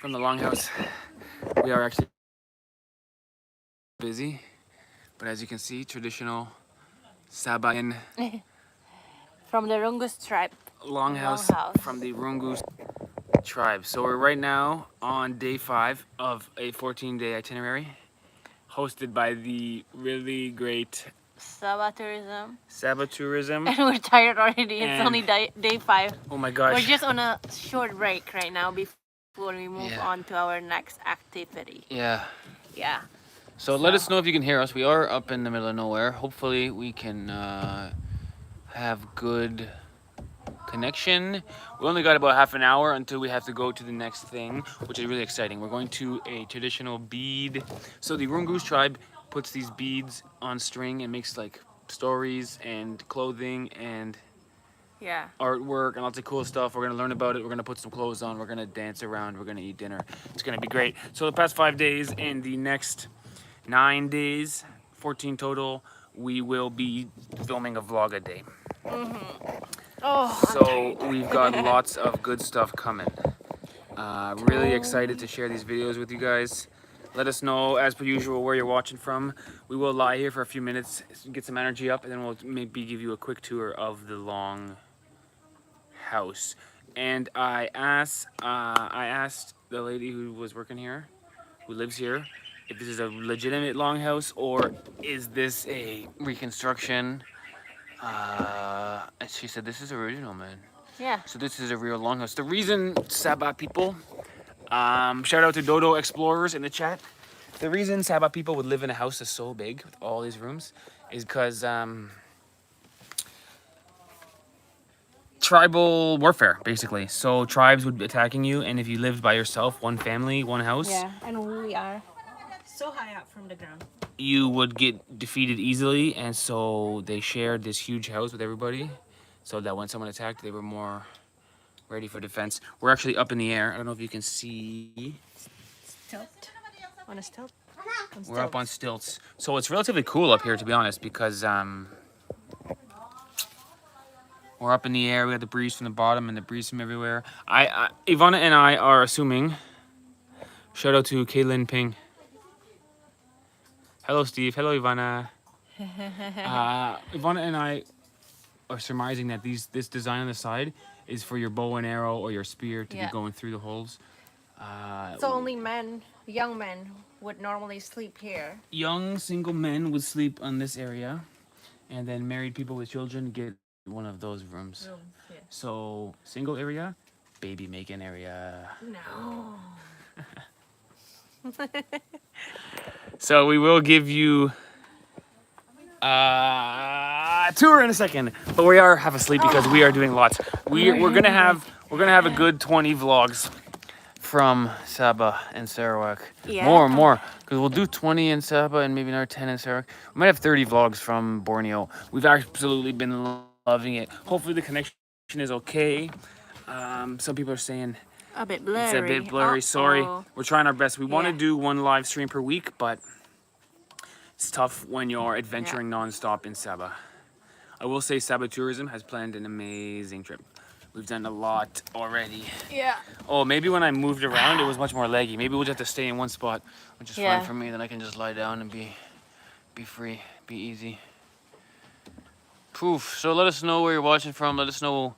from the Longhouse. We are actually busy, but as you can see, traditional Sabayan From the Rungus tribe. Longhouse Longhouse. from the Rungus tribe. So we're right now on day 5 of a 14-day itinerary, hosted by the really great Sabah tourism. Sabah Tourism. And we're tired already. It's And- only day 5. Oh my gosh. We're just on a short break right now before we move Yeah. on to our next activity. Yeah. Yeah. So let us know if you can hear us. We are up in the middle of nowhere. Hopefully we can have good connection. We only got about half an hour until we have to go to the next thing, which is really exciting. We're going to a traditional bead. So the Rungus tribe puts these beads on string and makes like stories and clothing and Yeah. artwork and lots of cool stuff. We're gonna learn about it. We're gonna put some clothes on. We're gonna dance around. We're gonna eat dinner. It's gonna be great. So the past 5 days and the next 9 days, 14 total, we will be filming a vlog a day. Oh, So we've got lots of good stuff coming. Really excited to share these videos with you guys. Let us know, as per usual, where you're watching from. We will lie here for a few minutes, get some energy up, and then we'll maybe give you a quick tour of the long house. And I asked the lady who was working here, who lives here, if this is a legitimate longhouse or is this a reconstruction. And she said this is original, man. yeah. So this is a real longhouse. The reason, Sabah people, shout out to Dodo Explorers in the chat. The reason Sabah people would live in a house that's so big with all these rooms is because tribal warfare, basically. So tribes would be attacking you, and if you lived by yourself, one family, one house, Yeah, and we are so high up from the ground. you would get defeated easily. And so they shared this huge house with everybody, so that when someone attacked, they were more ready for defense. We're actually up in the air. I don't know if you can see. Stilt. On a stilt? We're up on stilts. So it's relatively cool up here, to be honest, because we're up in the air. We got the breeze from the bottom and the breeze from everywhere. Ivana and I are assuming. Shout out to Kaylin Ping. Hello, Steve. Hello, Ivana. Ivana and I are surmising that this design on the side is for your bow and arrow or your spear to be Yeah. going through the holes. So only men, young men, would normally sleep here. Young single men would sleep on this area, and then married people with children get one of those rooms. Yeah. So single area, baby making area. No. So we will give you a tour in a second, but we are half asleep because we are doing lots. We're gonna have a good 20 vlogs from Sabah and Sarawak. Yeah. More, because we'll do 20 in Sabah and maybe another 10 in Sarawak. We might have 30 vlogs from Borneo. We've absolutely been loving it. Hopefully the connection is okay. Some people are saying A bit blurry. it's a bit blurry. Sorry. Uh-oh. We're trying our best. We want to Yeah. do one live stream per week, but it's tough when you're adventuring nonstop in Sabah. I will say Sabah Tourism has planned an amazing trip. We've done a lot already. Yeah. Oh, maybe when I moved around, it was much more leggy. Maybe we'll just have to stay in one spot, which is Yeah. fine for me. Then I can just lie down and be free, be easy. Poof. So let us know where you're watching from. Let us know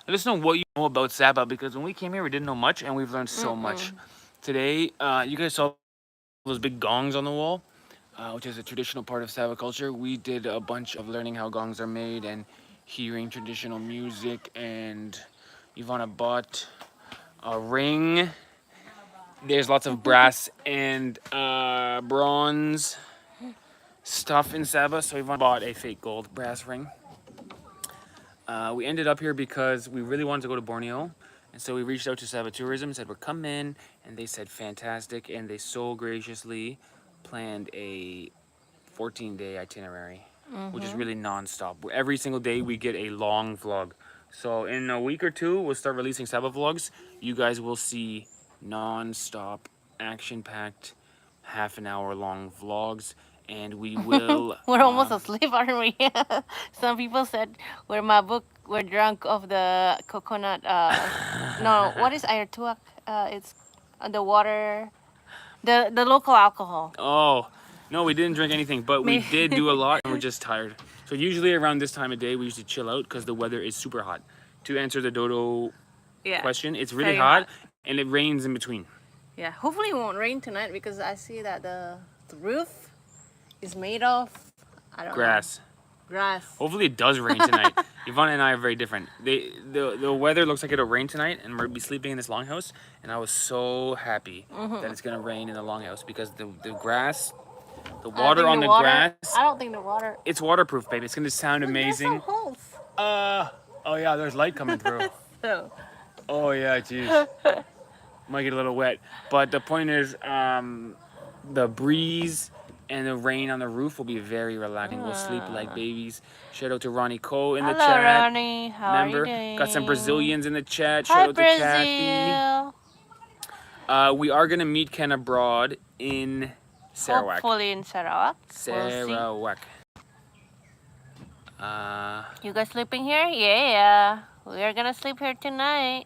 what you know about Sabah, because when we came here, we didn't know much, and we've learned so much. Today, you guys saw those big gongs on the wall, which is a traditional part of Sabah culture. We did a bunch of learning how gongs are made and hearing traditional music, and Ivana bought a ring. There's lots of brass and bronze stuff in Sabah, so Ivana bought a fake gold brass ring. We ended up here because we really wanted to go to Borneo, and so we reached out to Sabah Tourism and said we're coming, and they said fantastic, and they so graciously planned a 14-day itinerary, which is really non-stop. Every single day we get a long vlog. So in a week or two, we'll start releasing Sabah vlogs. You guys will see non-stop, action-packed, half an hour long vlogs, and we will... We're almost asleep, aren't we? Some people said we're mabuk, we're drunk of the coconut. No, what is air tuak? It's the water, the local alcohol. Oh, no, we didn't drink anything, but we Me- did do a lot and we're just tired. So usually around this time of day, we usually chill out because the weather is super hot. To answer the Dodo Yeah. question, it's really Very hot, hot. and it rains in between. Yeah. Hopefully it won't rain tonight because I see that the roof is made of, I don't Grass. know, grass. Hopefully it does rain tonight. Yvonne and I are very different. The weather looks like it'll rain tonight, and we'll be sleeping in this longhouse. And I was so happy that it's gonna rain in the longhouse because the grass, the water on the grass, I don't think the water. it's waterproof, baby. It's gonna sound Look, there's some amazing. holes. Oh yeah, there's light coming through. So. Oh yeah, jeez. Might get a little wet, but the point is, the breeze and the rain on the roof will be very relaxing. We'll sleep like babies. Shout out to Ronnie Cole in the Hello, chat. Ronnie. How Remember, are you doing? got some Brazilians in the chat. Hi, Shout out Brazil. to Kathy. We are gonna meet Ken abroad in Sarawak. Hopefully in Sarawak. Sarawak. You guys sleeping here? Yeah. We are gonna sleep here tonight.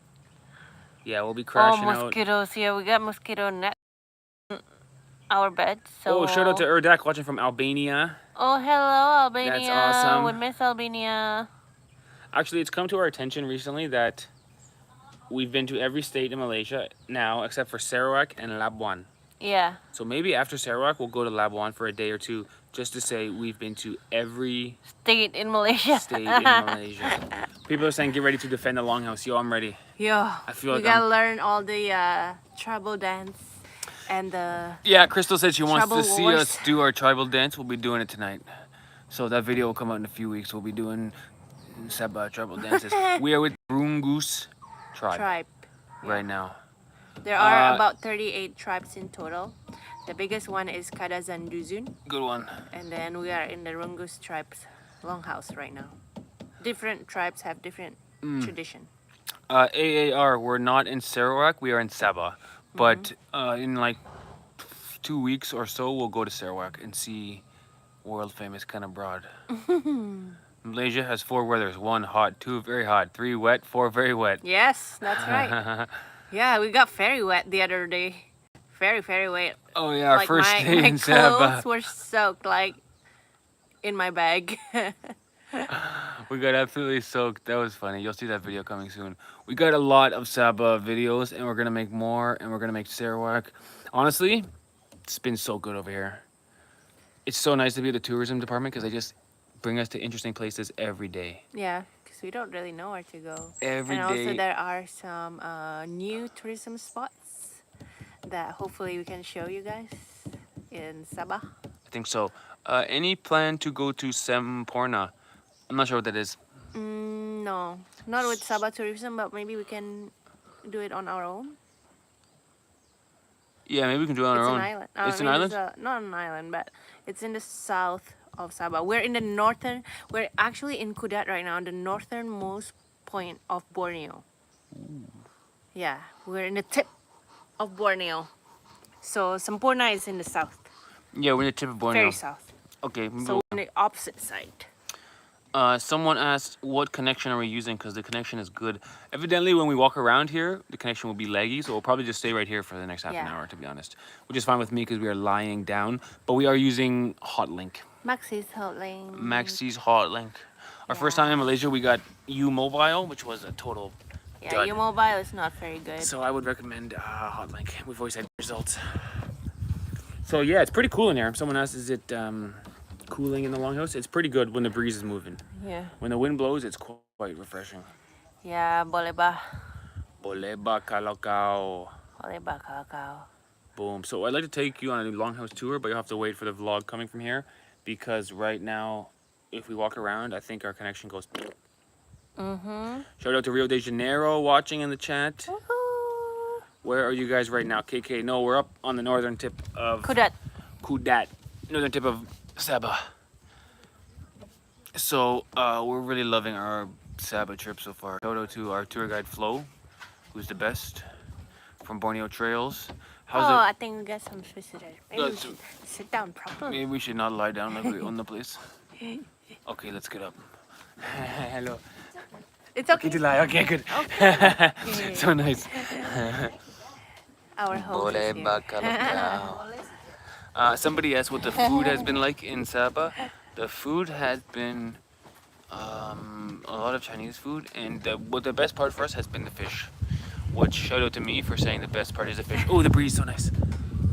Yeah, we'll be crashing out. Mosquitoes. Yeah, we got mosquito net on our bed. So. Oh, shout out to Erdak watching from Albania. Oh, hello, Albania. That's awesome. We miss Albania. Actually, it's come to our attention recently that we've been to every state in Malaysia now except for Sarawak and Labuan. Yeah. So maybe after Sarawak, we'll go to Labuan for a day or two just to say we've been to every State in Malaysia. state in Malaysia. People are saying get ready to defend the Longhouse. Yo, I'm ready. Yeah. I feel we like gotta learn all the tribal dance and the. Yeah, Crystal said she wants to Tribal see wars. us do our tribal dance. We'll be doing it tonight. So that video will come out in a few weeks. We'll be doing Sabah tribal dances. We are with Brungus tribe right now. There are about 38 tribes in total. The biggest one is Kadazan Duzun, Good one. and then we are in the Rungus tribes Longhouse right now. Different tribes have different tradition. AAR, we're not in Sarawak. We are in Sabah. But in like 2 weeks or so, we'll go to Sarawak and see world famous Ken abroad. Malaysia has 4 weathers: 1 hot, 2 very hot, 3 wet, 4 very wet. Yes, that's right. Yeah, we got very wet the other day. Very, very wet. Oh yeah, our Like first my, day my in Sabah. clothes were soaked like in my bag. We got absolutely soaked. That was funny. You'll see that video coming soon. We got a lot of Sabah videos, and we're gonna make more, and we're gonna make Sarawak. Honestly, it's been so good over here. It's so nice to be at the tourism department because they just bring us to interesting places every day. Yeah, because we don't really know where to go. Every and day. also there are some new tourism spots that hopefully we can show you guys in Sabah. I think so. Any plan to go to Semporna? I'm not sure what that is. No, not with Sabah tourism, but maybe we can do it on our own. Yeah, maybe we can do it on It's our an own. island. It's an maybe island? not an island, but it's in the south of Sabah. We're in the northern. We're actually in Kudat right now, the northernmost point of Borneo. Yeah, we're in the tip of Borneo. So Semporna is in the south, Yeah, we're in the tip of Borneo. very south. Okay. maybe So we're on the opposite side. Someone asked what connection are we using because the connection is good. Evidently, when we walk around here, the connection will be laggy, so we'll probably just stay right here for the next half an Yeah. hour, to be honest. Which is fine with me because we are lying down, but we are using Hotlink. Maxi's holding. Maxi's Hotlink. Our first time in Malaysia, we got U Mobile, which was a total Yeah, dud. your mobile is not very good. So I would recommend Hotlink. We've always had results. So yeah, it's pretty cool in here. Someone asked, is it cooling in the Longhouse? It's pretty good when the breeze is moving. Yeah. When the wind blows, it's quite refreshing. Yeah, boleh ba? Boleh ba kalau kau? Boleh ba kalau kau? Boom. So I'd like to take you on a Longhouse tour, but you'll have to wait for the vlog coming from here because right now, if we walk around, I think our connection goes. Shout out to Rio de Janeiro watching in the chat. Woohoo! Where are you guys right now? KK, no, we're up on the northern tip of Kudat. Kudat, northern tip of Sabah. So we're really loving our Sabah trip so far. Shout out to our tour guide Flo, who's the best from Borneo Trails. I think we got some visitors. Maybe we Let's- should sit down properly. Maybe we should not lie down like we own the place. Okay, let's get up. Hello. It's Okay okay. to lie. Okay, good. So nice. Our host is Boleh here. ba kalau kau? Somebody asked what the food has been like in Sabah. The food has been a lot of Chinese food, and what the best part for us has been the fish. Which shout out to me for saying the best part is the fish. Oh, the breeze so nice.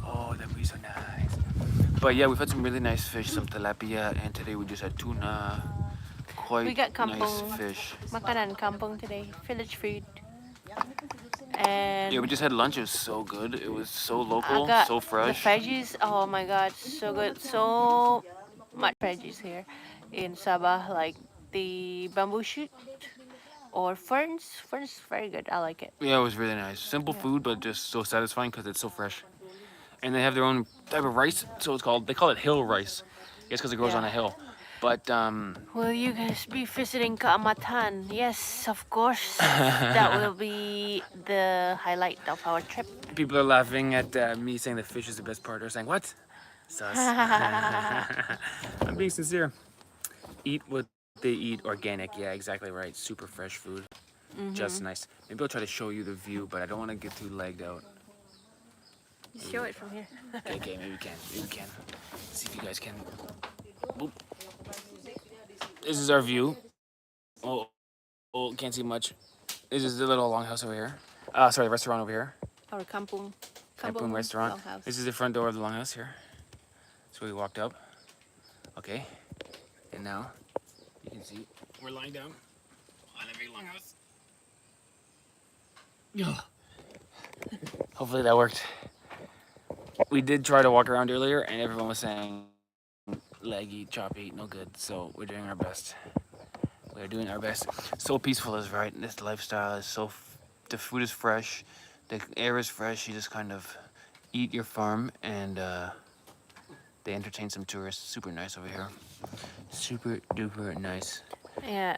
Oh, the breeze so nice. But yeah, we've had some really nice fish, some tilapia, and today we just had tuna. We Quite got nice kampung, fish. makanan kampung today, village food. Yeah, we And just had lunch. It was so good. It was so I local, got so the fresh. veggies. Oh my god, so good. So much veggies here in Sabah, like the bamboo shoot or ferns. Ferns, very good. I like it. Yeah, it was really nice. Simple Yeah. food, but just so satisfying because it's so fresh. And they have their own type of rice, so they call it hill rice. Yes, because it grows on a Yeah. hill. But Will you guys be visiting Kaamatan? Yes, of course. That will be the highlight of our trip. people are laughing at me saying the fish is the best part. They're saying, what? Sus. I'm being sincere. Eat what they eat organic. Yeah, exactly right. Super fresh food. Just nice. Maybe I'll try to show you the view, but I don't want to get too lagged out. Just show it from here. Okay, maybe we can. Maybe we can. See if you guys can. Boop. This is our view. Oh, can't see much. This is the little longhouse over here. Sorry, restaurant over here. Our kampung. Kampung restaurant. Longhouse. This is the front door of the longhouse here. That's where we walked up. Okay. And now, you can see, we're lying down on a big longhouse. Hopefully that worked. We did try to walk around earlier, and everyone was saying, leggy, choppy, no good. So we're doing our best. We're doing our best. So peaceful is right. This lifestyle is so. The food is fresh, the air is fresh. You just kind of eat your farm, and they entertain some tourists. Super nice over here. Super duper nice. Yeah.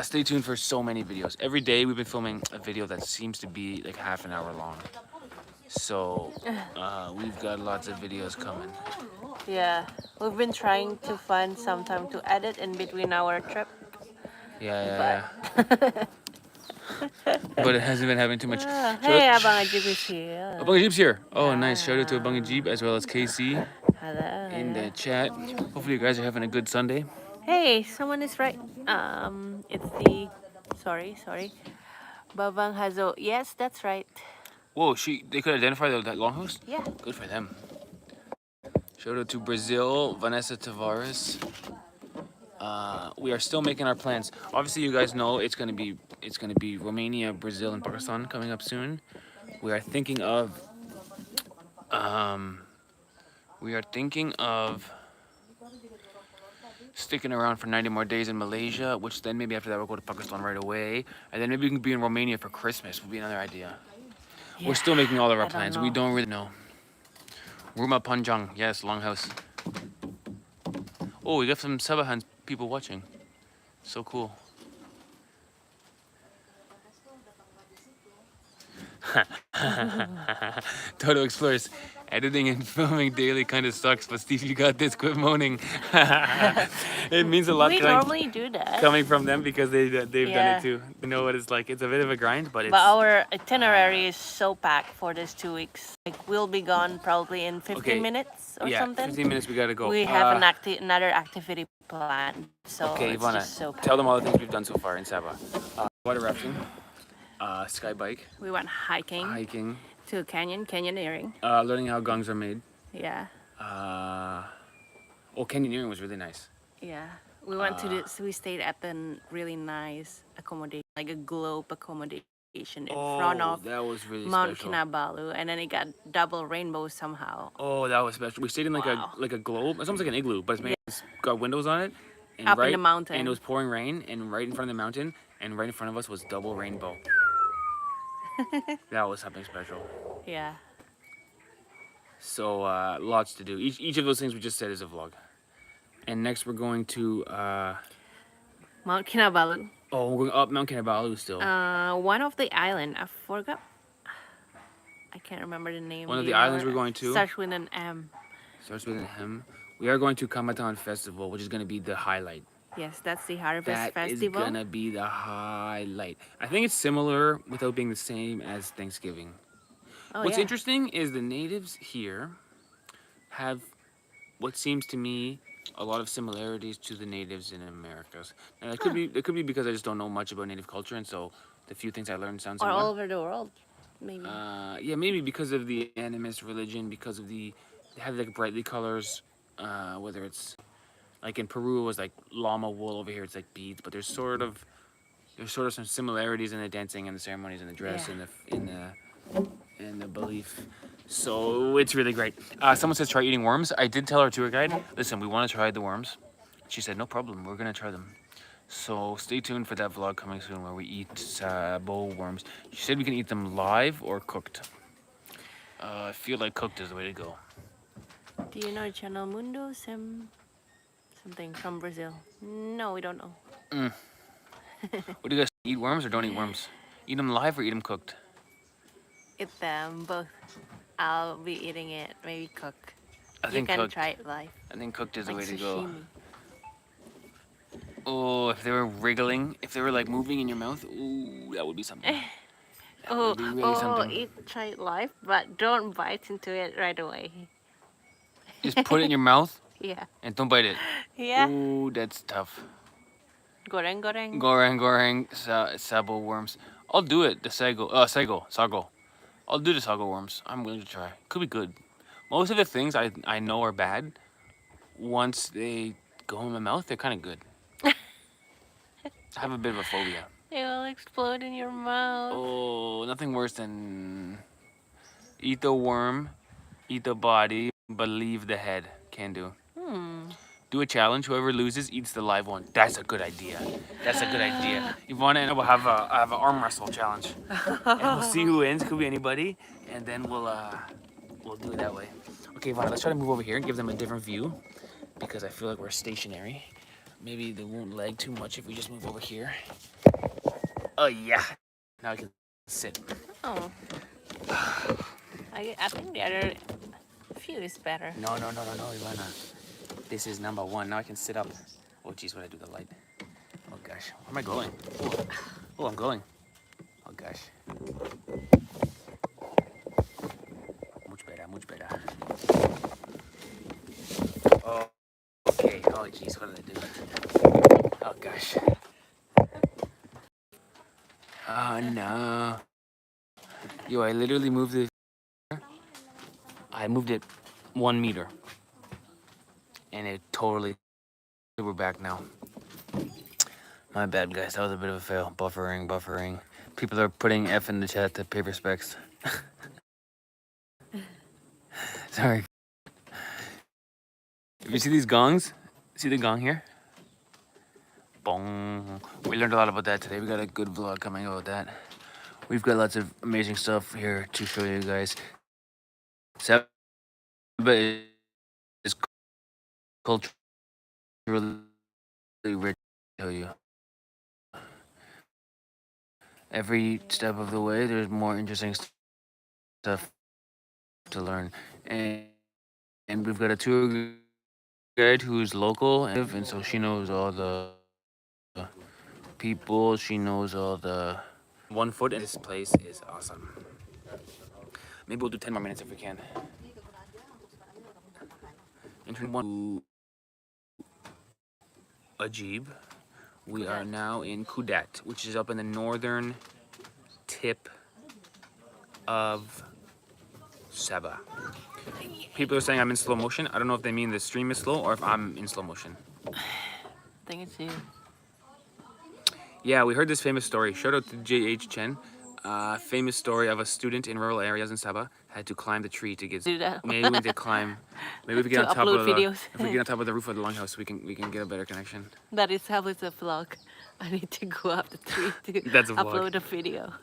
Stay tuned for so many videos. Every day we've been filming a video that seems to be like half an hour long. So we've got lots of videos coming. Yeah. We've been trying to find some time to edit in between our trip. Yeah. But it hasn't been having too much. Hey, Abang Ajib is here. Abang Ajib's here. Oh, nice. Shout out to Abang Ajib as well as Casey Hello. in the chat. Hopefully you guys are having a good Sunday. Hey, someone is right. It's the. Sorry. Babang Hazo. Yes, that's right. Whoa, they could identify that longhouse? Yeah. Good for them. Shout out to Brazil, Vanessa Tavares. We are still making our plans. Obviously, you guys know it's gonna be Romania, Brazil, and Pakistan coming up soon. We are thinking of sticking around for 90 more days in Malaysia, which then maybe after that we'll go to Pakistan right away, and then maybe we can be in Romania for Christmas. Would be another idea. Yeah, We're still making all of our I don't plans. know. We don't really know. Rumah Panjang, yes, Longhouse. Oh, we got some Sabah people watching. So cool. Toto explores. Editing and filming daily kind of sucks, but Steve, you got this. Quit moaning. It means a lot We normally do that. coming from them because they've done Yeah. it too. They know what it's like. It's a bit of a grind, but it's. But our itinerary is so packed for this 2 weeks. Like we'll be gone probably in 15 Okay. minutes or yeah, something. 15 minutes. We gotta go. We have another activity planned, so Okay, it's Ivana, just so packed. tell them all the things we've done so far in Sabah. Water rafting, sky bike, We went hiking hiking, to a canyoneering. learning how gongs are made. Yeah, Canyoneering was really nice. yeah. We went to this. We stayed at the really nice accommodation, like a globe accommodation in front of that was really Mount special. Kinabalu, and then it got double rainbow somehow. Oh, that was special. We stayed in Wow. like a globe. It's almost like an igloo, but it's got windows on it. And Up in the mountain. And it was pouring rain, and right in front of the mountain, and right in front of us was double rainbow. That was something special. Yeah. So lots to do. Each of those things we just said is a vlog. And next we're going to Mount Kinabalu. we're going up Mount Kinabalu still. One of the island. I forgot. I can't remember the name. One of Do the you islands know we're it? going to? Starts with an M. Starts with an M. We are going to Kamatan Festival, which is going to be the highlight. Yes, that's the Harvest That is Festival. gonna be the highlight. I think it's similar without being the same as Thanksgiving. Oh What's yeah. interesting is the natives here have what seems to me a lot of similarities to the natives in Americas. And it could be because I just don't know much about native culture, and so the few things I learned sound Or all similar. over the world, maybe. Yeah, maybe because of the animist religion, because of they have like brightly colors. Whether it's like in Peru it was like llama wool, over here it's like beads, but there's sort of some similarities in the dancing and the ceremonies and the dress Yeah. and the belief. So it's really great. Someone says try eating worms. I did tell our tour guide, listen, we want to try the worms. She said no problem, we're gonna try them. So stay tuned for that vlog coming soon where we eat Sabah worms. She said we can eat them live or cooked. I feel like cooked is the way to go. Do you know Channel Mundo? Something from Brazil. No, we don't know. What do you guys eat worms or don't eat worms? Eat them live or eat them cooked? Eat them both. I'll be eating it. Maybe cook. I You think can cooked. try it live, I think cooked is the like way to go. sashimi. Oh, if they were wriggling, if they were like moving in your mouth, ooh, that would be something. That Oh, would be really oh, something. try it live, but don't bite into it right away. Just put it in your mouth Yeah. and don't bite it. Yeah. Ooh, that's tough. Goreng, goreng. Goreng, sabo worms. I'll do it. The sago. I'll do the sago worms. I'm willing to try. Could be good. Most of the things I know are bad. Once they go in my mouth, they're kind of good. I have a bit of a phobia. It will explode in your mouth. Oh, nothing worse than eat the worm, eat the body, but leave the head. Can do. Do a challenge. Whoever loses eats the live one. That's a good idea. That's a good idea. Ivana and I will have an arm wrestle challenge, and we'll see who wins. Could be anybody, and then we'll do it that way. Okay, Ivana, let's try to move over here and give them a different view because I feel like we're stationary. Maybe they won't lag too much if we just move over here. Oh yeah. Now I can sit. Oh. I think the other view is better. No, Ivana. This is number one. Now I can sit up. Oh, geez, what did I do with the light? Oh, gosh. Where am I going? Oh, I'm going. Oh, gosh. Much better, much better. Oh, okay. Oh, geez, what did I do? Oh, gosh. Oh, no. Yo, I literally moved it. I moved it 1 meter. And it totally... We're back now. My bad, guys. That was a bit of a fail. Buffering. People are putting F in the chat to pay respects. Sorry. If you see these gongs, see the gong here? Bong. We learned a lot about that today. We got a good vlog coming about that. We've got lots of amazing stuff here to show you guys. Sabah is culturally rich, I tell you. Every step of the way, there's more interesting stuff to learn. And we've got a tour guide who's local, and so she knows all the people. She knows all the 1 foot in this place is awesome. Maybe we'll do 10 more minutes if we can. Intern one Ajib. We are now in Kudat, which is up in the northern tip of Sabah. People are saying I'm in slow motion. I don't know if they mean the stream is slow or if I'm in slow motion. I think it's you. Yeah, we heard this famous story. Shout out to J.H. Chen. Famous story of a student in rural areas in Sabah had to climb the tree to get. Do that. Maybe we need to climb. Maybe if we get To on top upload of the. videos. If we get on top of the roof of the Longhouse, we can get a better connection. That itself is a vlog. I need to go up the tree to That's a vlog. upload a video.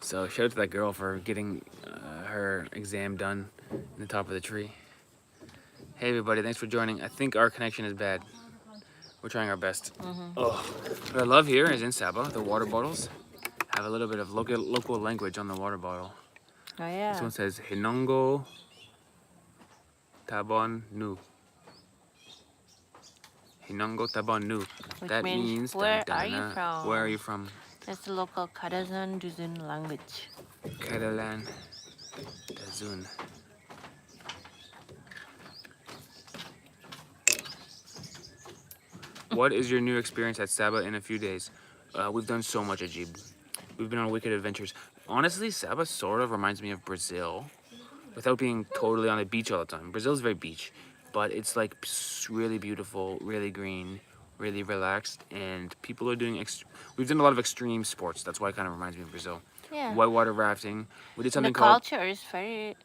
So shout out to that girl for getting her exam done in the top of the tree. Hey everybody, thanks for joining. I think our connection is bad. We're trying our best. Oh, what I love here is in Sabah, the water bottles have a little bit of local language on the water bottle. Oh yeah. This one says Hinongo Tabon Nu. Hinongo Tabon Nu. Which That means, means where are you dun-dun-dun. from? Where are you from? That's the local Kadazan Duzun language. Catalan. Dazun. What is your new experience at Sabah in a few days? We've done so much, Ajib. We've been on wicked adventures. Honestly, Sabah sort of reminds me of Brazil, without being totally on the beach all the time. Brazil's very beach, but it's like really beautiful, really green, really relaxed, and people are doing. We've done a lot of extreme sports. That's why it kind of reminds me of Brazil. Yeah. Whitewater rafting. We did And the something called. culture is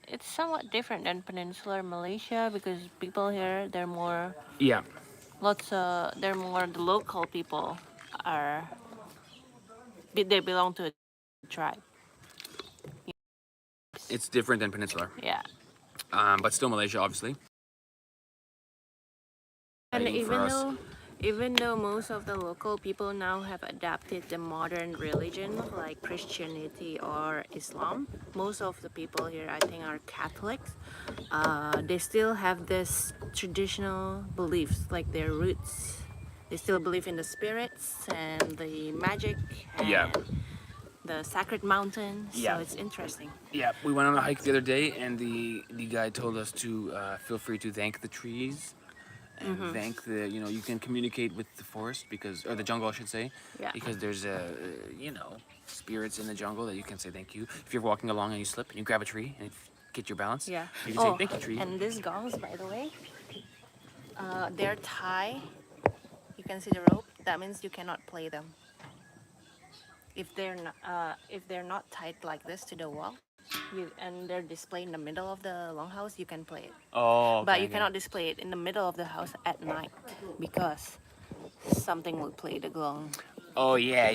it's somewhat different than Peninsular Malaysia because people here, they're more, Yeah, they're more, the local people are, they belong to a tribe. it's different than Peninsular, Yeah. but still Malaysia, obviously. And For us. even though most of the local people now have adapted the modern religion like Christianity or Islam, most of the people here I think are Catholics. They still have this traditional beliefs, like their roots. They still believe in the spirits and the magic and Yeah. the sacred mountain. So Yeah. it's interesting. Yeah, we went on a hike the other day, and the guide told us to feel free to thank the trees and thank the you can communicate with the forest because or the jungle I should say Yeah. because there's spirits in the jungle that you can say thank you if you're walking along and you slip and you grab a tree and get your balance. Yeah. You can say thank you, tree. And these gongs, by the way, they're tied. You can see the rope. That means you cannot play them. If they're not tied like this to the wall, and they're displayed in the middle of the longhouse, you can play it. Oh, But you cannot display it in the middle of the house at night because something will play the gong. Oh yeah.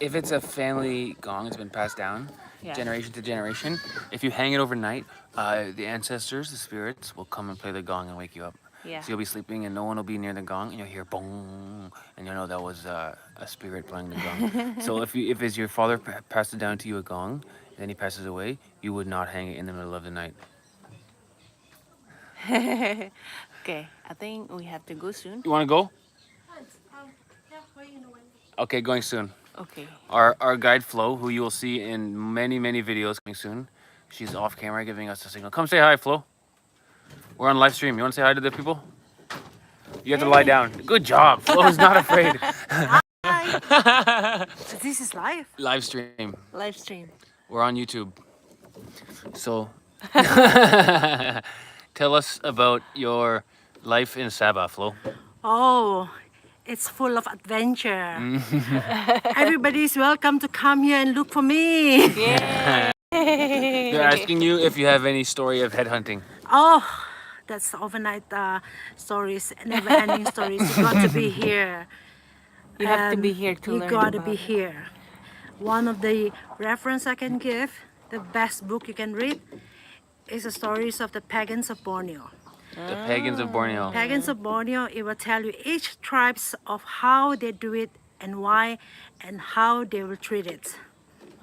If it's a family gong, it's been passed down Yeah. generation to generation. If you hang it overnight, the ancestors, the spirits, will come and play the gong and wake you up. Yeah. So you'll be sleeping and no one will be near the gong, and you'll hear bong, and you'll know that was a spirit playing the gong. So if it's your father passed it down to you a gong, and then he passes away, you would not hang it in the middle of the night. Okay, I think we have to go soon. You want to go? Okay, going soon. Okay. Our guide Flo, who you will see in many videos coming soon, she's off camera giving us a signal. Come say hi, Flo. We're on live stream. You want to say hi to the people? You have to lie down. Good job. Flo's not afraid. This is live. Live stream. Live stream. We're on YouTube. So, tell us about your life in Sabah, Flo. Oh, it's full of adventure. Everybody's welcome to come here and look for me. Yeah. They're asking you if you have any story of headhunting. Oh, that's overnight stories, never-ending stories. You got to be here. You have to be here to You learn got to about be it. here. One of the reference I can give, the best book you can read, is the stories of the pagans of Borneo. The pagans of Borneo. Pagans of Borneo, it will tell you each tribes of how they do it and why and how they will treat it.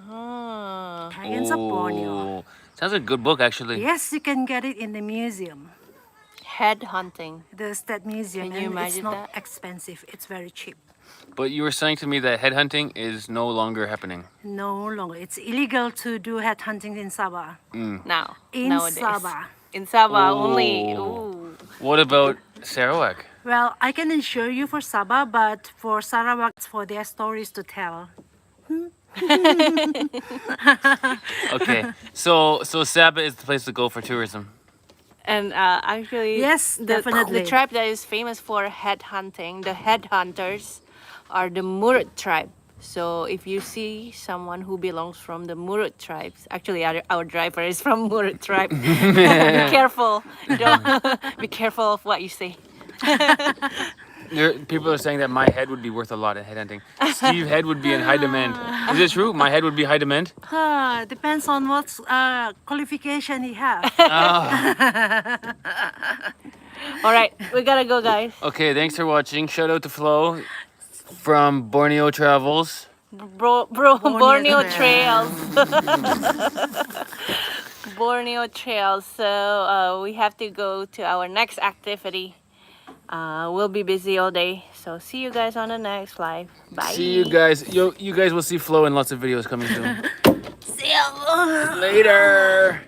Oh. Pagans of Borneo. Oh, sounds like a good book, actually. Yes, you can get it in the museum, Head hunting. the State Museum, Can you and it's imagine not that? expensive. It's very cheap. But you were saying to me that headhunting is no longer happening. No longer. It's illegal to do head hunting in Sabah. Now. In nowadays. Sabah. In Sabah only. Oh. Ooh. What about Sarawak? Well, I can assure you for Sabah, but for Sarawak, it's for their stories to tell. Okay, so Sabah is the place to go for tourism. And actually, Yes, definitely. The tribe that is famous for head hunting, the headhunters, are the Murut tribe. So if you see someone who belongs from the Murut tribes, actually our driver is from Murut tribe. Be careful. Don't be careful of what you say. People are saying that my head would be worth a lot in headhunting. Steve's head would be in high demand. Is it true? My head would be high demand? Depends on what qualification he has. All right, we gotta go, guys. Okay, thanks for watching. Shout out to Flo from Borneo Travels. Borneo trails. Borneo trails. So we have to go to our next activity. We'll be busy all day. So see you guys on the next live. Bye. See you guys. You guys will see Flo in lots of videos coming soon. See you. Later.